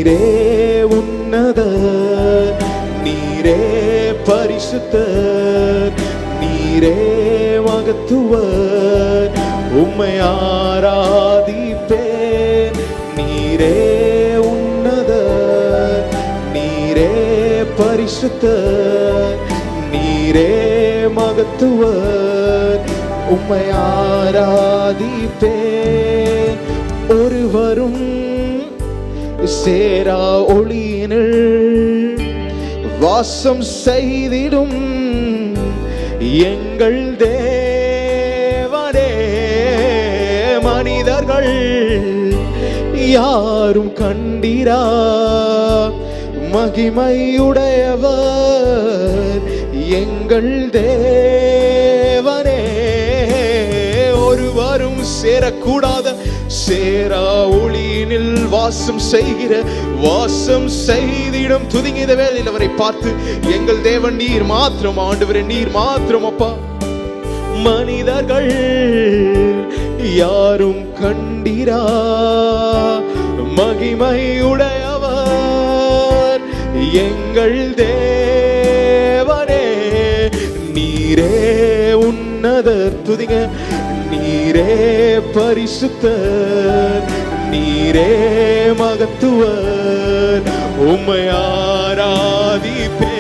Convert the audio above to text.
நீரே உன்னதர், நீரே பரிசுத்தர், நீரே மகத்துவர், உம்மை ஆராதிப்பேன். நீரே உன்னதர், நீரே பரிசுத்தர், நீரே மகத்துவர், உம்மை ஆராதிப்பேன். ஒருவரும் சேரா ஒளியினில் வாசம் செய்திடும் எங்கள் தேவனே, மனிதர்கள் யாரும் கண்டிரா மகிமையுடையவர் எங்கள் தேவனே. ஒருவரும் சேரக்கூடாத சேரா ஒளியினில் வாசம் செய்கிற, வாசம் செய்திடும் துதிங்க. இந்த வேளையில் அவரை பார்த்து, எங்கள் தேவன் நீர் மாத்திரம் ஆண்டவரே, நீர் மாத்திரம் அப்பா. மனிதர்கள் யாரும் கண்டிரா மகிமையுடையவர் எங்கள் தேவனே. நீரே உன்னதர், துதிங்க. நீரே பரிசுத்தர், நீரே மகத்துவர், உம்மை ஆராதிப்பேன்.